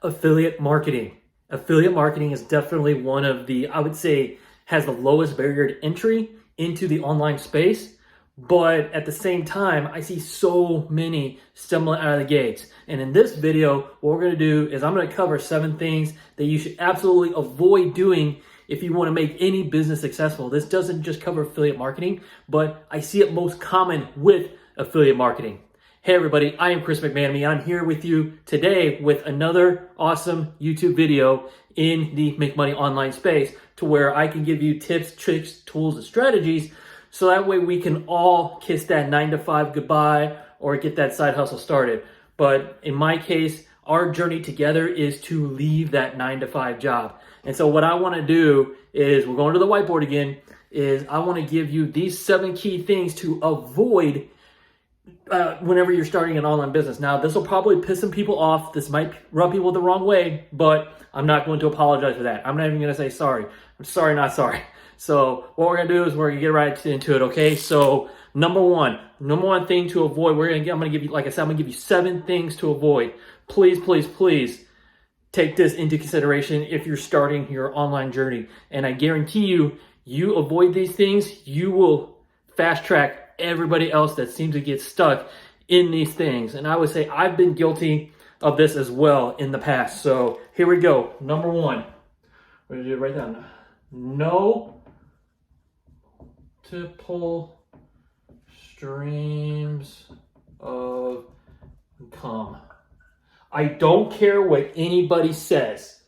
Affiliate marketing. Affiliate marketing is definitely one of the, I would say, has the lowest barrier to entry into the online space. But at the same time, I see so many stumbling out of the gates. And in this video, what we're going to do is I'm going to cover 7 things that you should absolutely avoid doing if you want to make any business successful. This doesn't just cover affiliate marketing, but I see it most common with affiliate marketing. Hey everybody, I am Chris McManamy. I'm here with you today with another awesome YouTube video in the Make Money Online space, to where I can give you tips, tricks, tools, and strategies, so that way we can all kiss that 9-to-5 goodbye or get that side hustle started. But in my case, our journey together is to leave that 9-to-5 job. And so what I want to do is, we're going to the whiteboard again, is I want to give you these 7 key things to avoid whenever you're starting an online business. Now, this will probably piss some people off. This might rub people the wrong way, but I'm not going to apologize for that. I'm not even going to say sorry. I'm sorry, not sorry. So what we're going to do is we're going to get right into it, okay? So number one thing to avoid, I'm going to give you, like I said, I'm going to give you 7 things to avoid. Please, please, please take this into consideration if you're starting your online journey. And I guarantee you, you avoid these things, you will fast track everybody else that seems to get stuck in these things. And I would say I've been guilty of this as well in the past. So here we go. Number 1, we're going to do it right down. No multiple streams of income. I don't care what anybody says.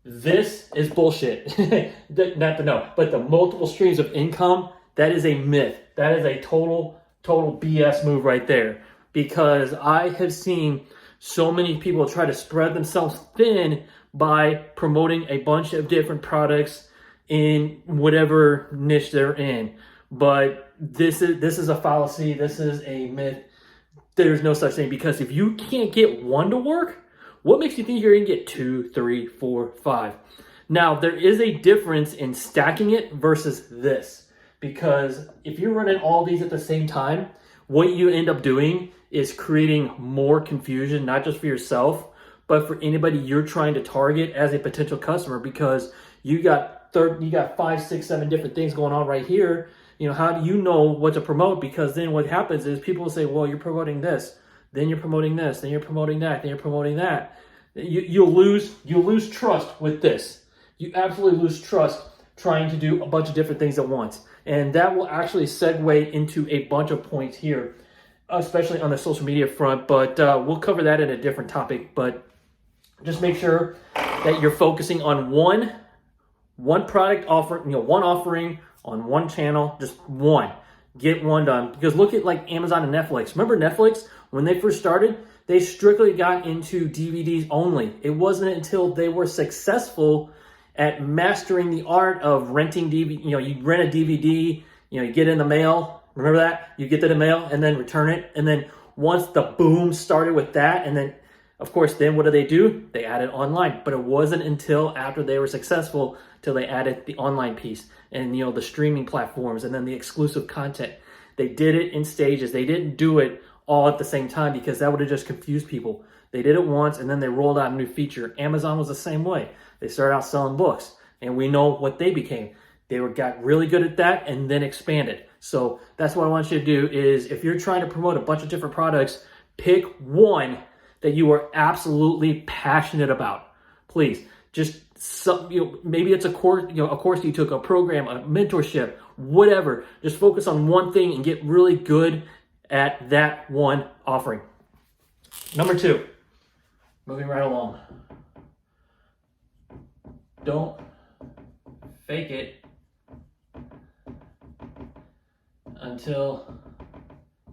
This is bullshit. But the multiple streams of income, that is a myth. That is a total BS move right there. Because I have seen so many people try to spread themselves thin by promoting a bunch of different products in whatever niche they're in. But this is a fallacy. This is a myth. There's no such thing, because if you can't get one to work, what makes you think you're going to get 2, 3, 4, 5? Now, there is a difference in stacking it versus this. Because if you're running all these at the same time, what you end up doing is creating more confusion, not just for yourself, but for anybody you're trying to target as a potential customer. Because you got 5, 6, 7 different things going on right here. You know, how do you know what to promote? Because then what happens is people will say, well, you're promoting this, then you're promoting this, then you're promoting that, then you're promoting that. You'll lose trust with this. You absolutely lose trust trying to do a bunch of different things at once. And that will actually segue into a bunch of points here, especially on the social media front, but we'll cover that in a different topic. But just make sure that you're focusing on one product offer, one offering on one channel, just one. Get one done. Because look at like Amazon and Netflix. Remember Netflix, when they first started, they strictly got into DVDs only. It wasn't until they were successful at mastering the art of renting DVD. You rent a DVD, you get it in the mail. Remember that? You get that in the mail and then return it. And then once the boom started with that, and then of course, then what do? They added online. But it wasn't until after they were successful till they added the online piece and the streaming platforms and then the exclusive content. They did it in stages. They didn't do it all at the same time, because that would have just confused people. They did it once and then they rolled out a new feature. Amazon was the same way. They started out selling books, and we know what they became. They got really good at that and then expanded. So that's what I want you to do is, if you're trying to promote a bunch of different products, pick one that you are absolutely passionate about. Please, just maybe it's a course, a course you took, a program, a mentorship, whatever. Just focus on one thing and get really good at that one offering. Number 2, moving right along. Don't fake it until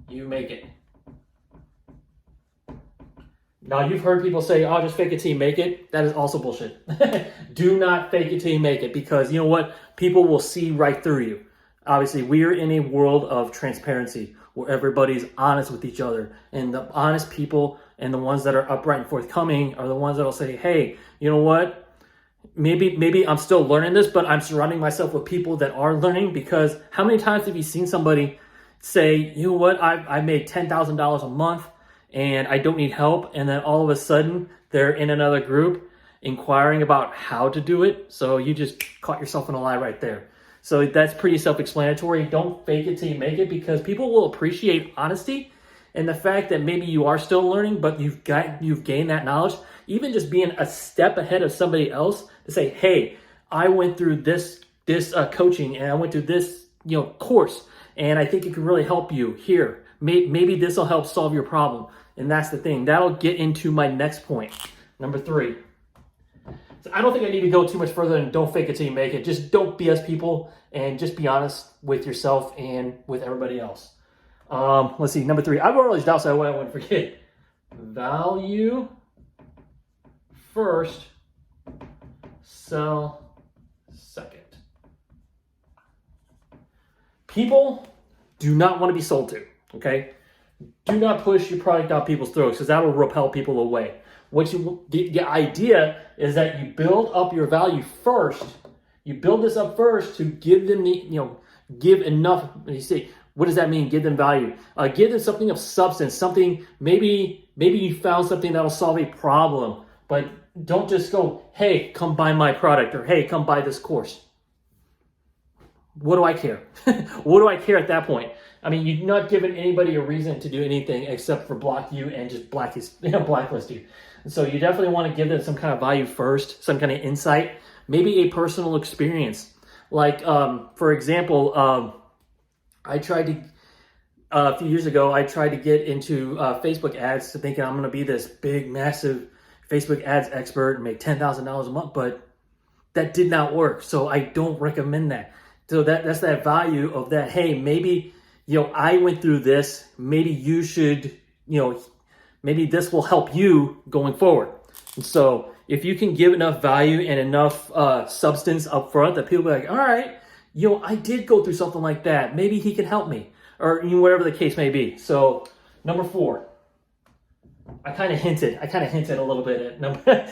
you make it. Now, you've heard people say, oh, just fake it till you make it. That is also bullshit. Do not fake it till you make it, because you know what? People will see right through you. Obviously, we're in a world of transparency where everybody's honest with each other. And the honest people and the ones that are upright and forthcoming are the ones that will say, hey, you know what? Maybe I'm still learning this, but I'm surrounding myself with people that are learning. Because how many times have you seen somebody say, you know what, I made $10,000 a month and I don't need help, and then all of a sudden they're in another group inquiring about how to do it. So you just caught yourself in a lie right there. So that's pretty self-explanatory. Don't fake it till you make it, because people will appreciate honesty and the fact that maybe you are still learning, but you've gained that knowledge. Even just being a step ahead of somebody else to say, hey, I went through this coaching, and I went through this course, and I think it could really help you here. Maybe this will help solve your problem. And that's the thing. That'll get into my next point. Number 3. So I don't think I need to go too much further than don't fake it till you make it. Just don't BS people, and just be honest with yourself and with everybody else. Let's see. Number 3. I wrote all these down so I wouldn't forget. Value first, sell second. People do not want to be sold to, okay? Do not push your product down people's throats, because that will repel people away. The idea is that you build up your value first. You build this up first to give them give enough. You see, what does that mean? Give them value. Give them something of substance. Something, maybe you found something that'll solve a problem, but don't just go, hey, come buy my product, or hey, come buy this course. What do I care? What do I care at that point? I mean, you're not giving anybody a reason to do anything except for block you and just blacklist you. And so you definitely want to give them some kind of value first, some kind of insight, maybe a personal experience. Like, for example, I tried to, a few years ago, I tried to get into Facebook ads, thinking I'm going to be this big, massive Facebook ads expert and make $10,000 a month, but that did not work. So I don't recommend that. So that's that value of that. Hey, maybe, I went through this. Maybe you should, maybe this will help you going forward. And so if you can give enough value and enough substance up front that people are like, all right, I did go through something like that. Maybe he can help me, or whatever the case may be. So number 4, I kind of hinted a little bit at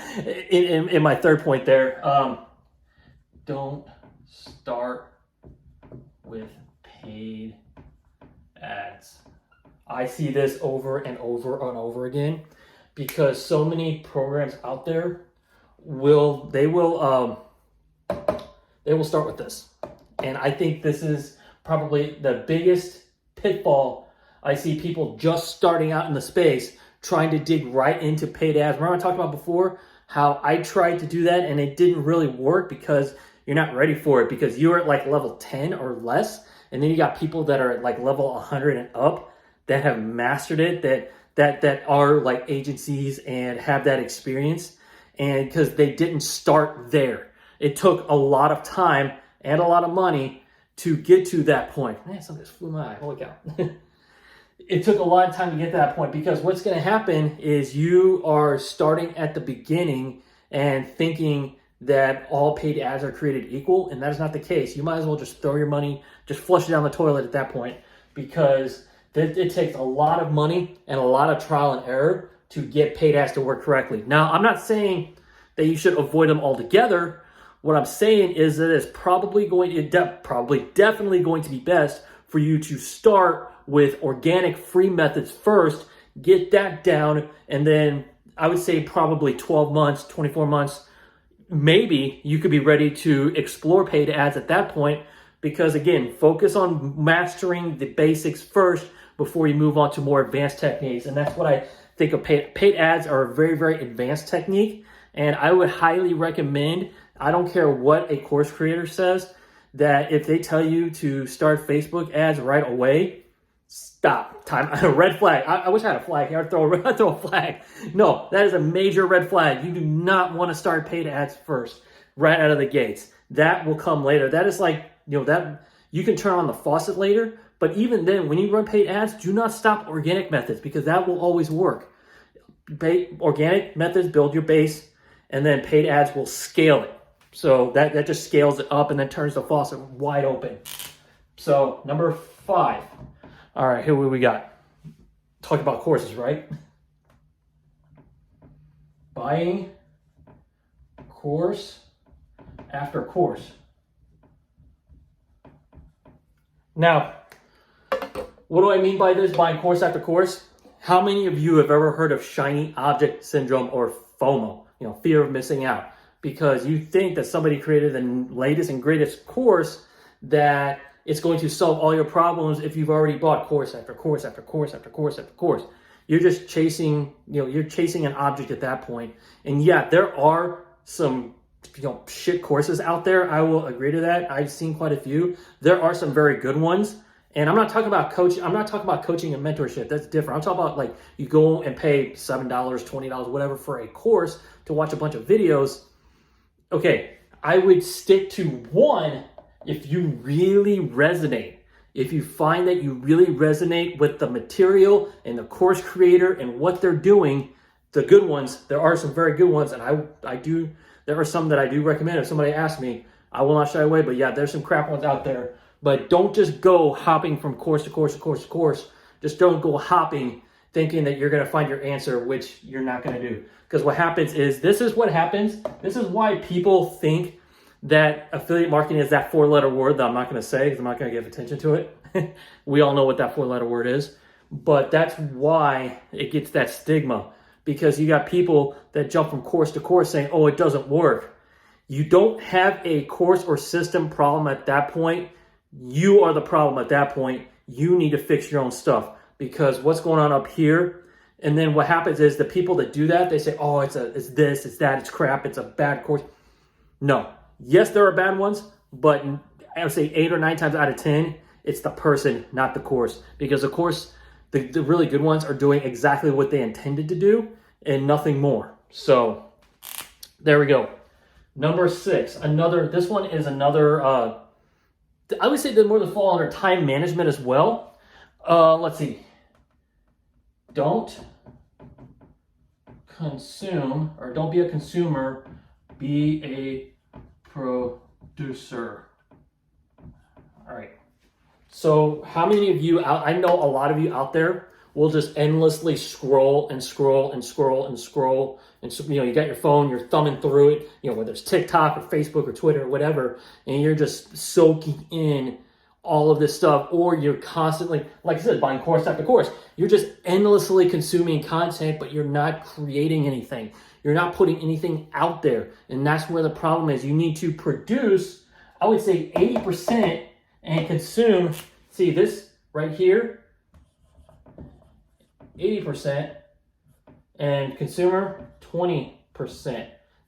in my third point there. Don't start with paid ads. I see this over and over and over again, because so many programs out there will start with this. And I think this is probably the biggest pitfall I see people just starting out in the space trying to dig right into paid ads. Remember I talked about before how I tried to do that and it didn't really work, because you're not ready for it, because you're at like level 10 or less, and then you got people that are at like level 100 and up that have mastered it, that are like agencies and have that experience, and because they didn't start there. It took a lot of time and a lot of money to get to that point. Man, something just flew my eye. Holy cow. It took a lot of time to get to that point, because what's going to happen is you are starting at the beginning and thinking that all paid ads are created equal, and that is not the case. You might as well just throw your money, just flush it down the toilet at that point, because it takes a lot of money and a lot of trial and error to get paid ads to work correctly. Now, I'm not saying that you should avoid them altogether. What I'm saying is that it's definitely going to be best for you to start with organic free methods first, get that down, and then I would say probably 12 months, 24 months, maybe you could be ready to explore paid ads at that point, because again, focus on mastering the basics first before you move on to more advanced techniques. And that's what I think of paid ads are a very, very advanced technique. And I would highly recommend, I don't care what a course creator says, that if they tell you to start Facebook ads right away, stop. Time. Red flag. I wish I had a flag here. I'd throw a flag. No, that is a major red flag. You do not want to start paid ads first, right out of the gates. That will come later. That is like, that you can turn on the faucet later. But even then, when you run paid ads, do not stop organic methods, because that will always work. Organic methods build your base, and then paid ads will scale it. So that just scales it up and then turns the faucet wide open. So number 5. All right, here we got. Talk about courses, right? Buying course after course. Now, what do I mean by this, buying course after course? How many of you have ever heard of shiny object syndrome or FOMO, fear of missing out, because you think that somebody created the latest and greatest course that it's going to solve all your problems if you've already bought course after course after course after course after course. You're just chasing, you're chasing an object at that point. And yeah, there are some, shit courses out there. I will agree to that. I've seen quite a few. There are some very good ones. And I'm not talking about coaching. I'm not talking about coaching and mentorship. That's different. I'm talking about like you go and pay $7, $20, whatever for a course to watch a bunch of videos. Okay, I would stick to one if you really resonate. If you find that you really resonate with the material and the course creator and what they're doing, the good ones, there are some very good ones, and there are some that I do recommend. If somebody asks me, I will not shy away, but yeah, there's some crap ones out there. But don't just go hopping from course to course to course to course. Just don't go hopping thinking that you're going to find your answer, which you're not going to do. Because what happens is, this is what happens. This is why people think that affiliate marketing is that 4-letter word that I'm not going to say because I'm not going to give attention to it. We all know what that 4-letter word is. But that's why it gets that stigma. Because you got people that jump from course to course saying, oh, it doesn't work. You don't have a course or system problem at that point. You are the problem at that point. You need to fix your own stuff, because what's going on up here, and then what happens is the people that do that, they say, oh, it's this, it's that, it's crap, it's a bad course. No. Yes, there are bad ones, but I would say 8 or 9 times out of 10, it's the person, not the course. Because of course, the really good ones are doing exactly what they intended to do and nothing more. So there we go. Number 6, this one is another, I would say that more than fall under time management as well. Let's see. Don't consume, or don't be a consumer, be a producer. All right. So how many of you I know a lot of you out there will just endlessly scroll and scroll and scroll and scroll. And so, you got your phone, you're thumbing through it, whether it's TikTok or Facebook or Twitter or whatever, and you're just soaking in all of this stuff, or you're constantly, like I said, buying course after course. You're just endlessly consuming content, but you're not creating anything. You're not putting anything out there. And that's where the problem is. You need to produce, I would say 80%, and consume, see this right here, 80%, and consumer 20%,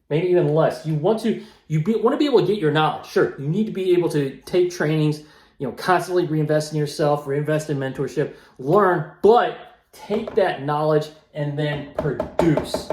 maybe even less. You want to be able to get your knowledge. Sure, you need to be able to take trainings, constantly reinvest in yourself, reinvest in mentorship, learn, but take that knowledge and then produce.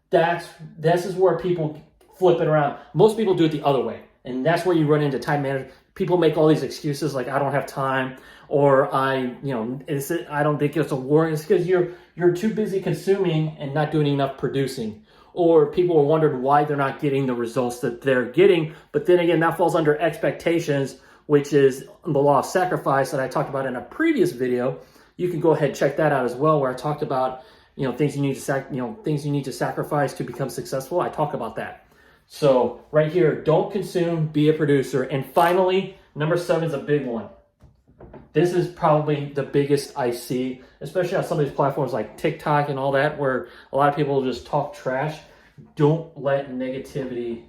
This is where people flip it around. Most people do it the other way, and that's where you run into time management. People make all these excuses like, I don't have time, or I don't think it's a war. It's because you're too busy consuming and not doing enough producing. Or people are wondering why they're not getting the results that they're getting. But then again, that falls under expectations, which is the law of sacrifice that I talked about in a previous video. You can go ahead and check that out as well, where I talked about things you need to sacrifice to become successful. I talk about that. So right here, don't consume, be a producer. And finally, number 7 is a big one. This is probably the biggest I see, especially on some of these platforms like TikTok and all that, where a lot of people just talk trash. Don't let negativity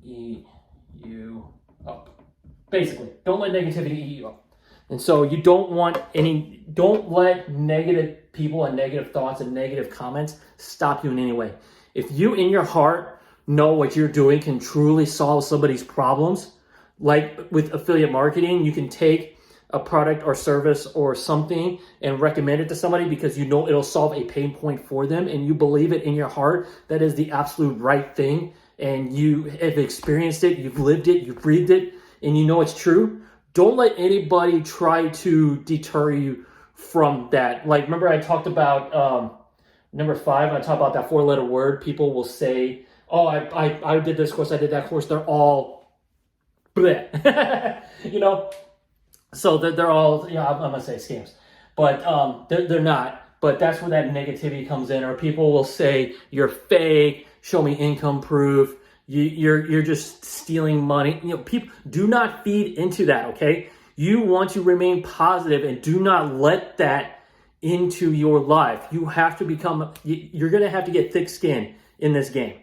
eat you up. Basically, don't let negativity eat you up. And so you don't let negative people and negative thoughts and negative comments stop you in any way. If you in your heart know what you're doing can truly solve somebody's problems, like with affiliate marketing, you can take a product or service or something and recommend it to somebody because you know it'll solve a pain point for them, and you believe it in your heart that is the absolute right thing, and you have experienced it, you've lived it, you've breathed it, and you know it's true. Don't let anybody try to deter you from that. Like, remember I talked about number 5, when I talk about that 4-letter word, people will say, oh, I did this course, I did that course. They're all bleh. So they're all, I'm going to say scams. But they're not. But that's where that negativity comes in. Or people will say, you're fake, show me income proof. You're just stealing money. People do not feed into that, okay? You want to remain positive and do not let that into your life. You have to you're going to have to get thick skin in this game.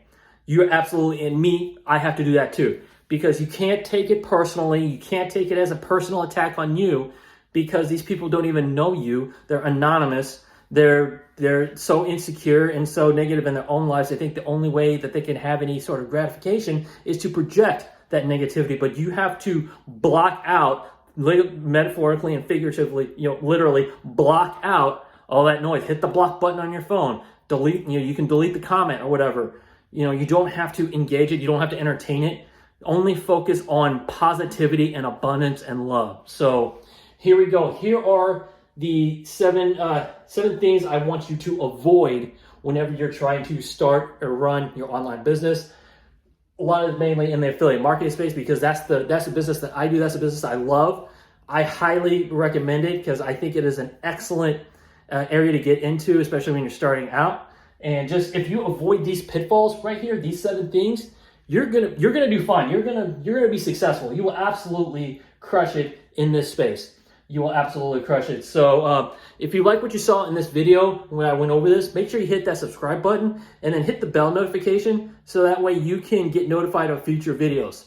You absolutely, and me, I have to do that too. Because you can't take it personally. You can't take it as a personal attack on you because these people don't even know you. They're anonymous. They're so insecure and so negative in their own lives. They think the only way that they can have any sort of gratification is to project that negativity. But you have to block out, metaphorically and figuratively, literally block out all that noise. Hit the block button on your phone. Delete, you can delete the comment or whatever. You don't have to engage it. You don't have to entertain it. Only focus on positivity and abundance and love. So here we go. Here are the seven things I want you to avoid whenever you're trying to start or run your online business. A lot of it mainly in the affiliate marketing space because that's the business that I do. That's a business I love. I highly recommend it because I think it is an excellent area to get into, especially when you're starting out. And just if you avoid these pitfalls right here, these 7 things, you're gonna do fine. You're gonna be successful. You will absolutely crush it in this space. You will absolutely crush it. So if you like what you saw in this video when I went over this, make sure you hit that subscribe button and then hit the bell notification so that way you can get notified of future videos.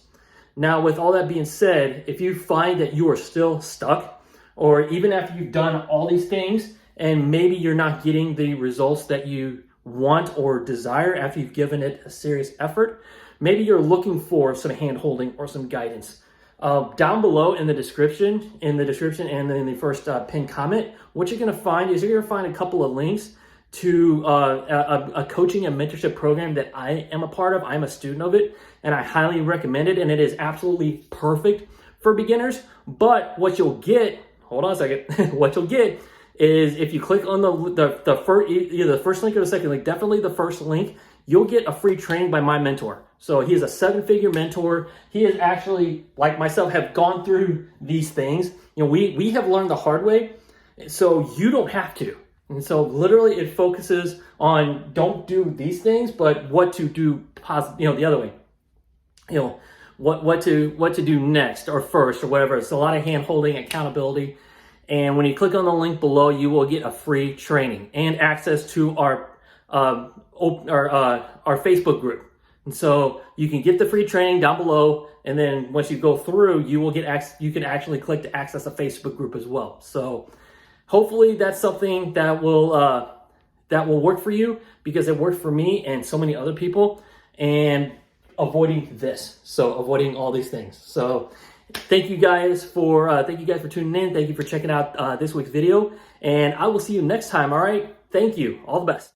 Now, with all that being said, if you find that you are still stuck, or even after you've done all these things and maybe you're not getting the results that you want or desire after you've given it a serious effort, maybe you're looking for some hand-holding or some guidance. Down below in the description and then in the first pinned comment, what you're going to find is you're going to find a couple of links to a coaching and mentorship program that I am a part of. I'm a student of it, and I highly recommend it, and it is absolutely perfect for beginners. But what you'll get, hold on a second, what you'll get is if you click on the first, either the first link or the second link, definitely the first link, you'll get a free training by my mentor. So he is a 7-figure mentor. He has actually, like myself, have gone through these things. We have learned the hard way, so you don't have to. And so literally it focuses on don't do these things, but what to do the other way. What to do next or first or whatever. It's a lot of hand-holding, accountability. And when you click on the link below, you will get a free training and access to our Facebook group. And so you can get the free training down below, and then once you go through, you can actually click to access a Facebook group as well. So hopefully that's something that will work for you, because it worked for me and so many other people, and avoiding all these things. So thank you guys for tuning in. Thank you for checking out this week's video, and I will see you next time. All right. Thank you. All the best.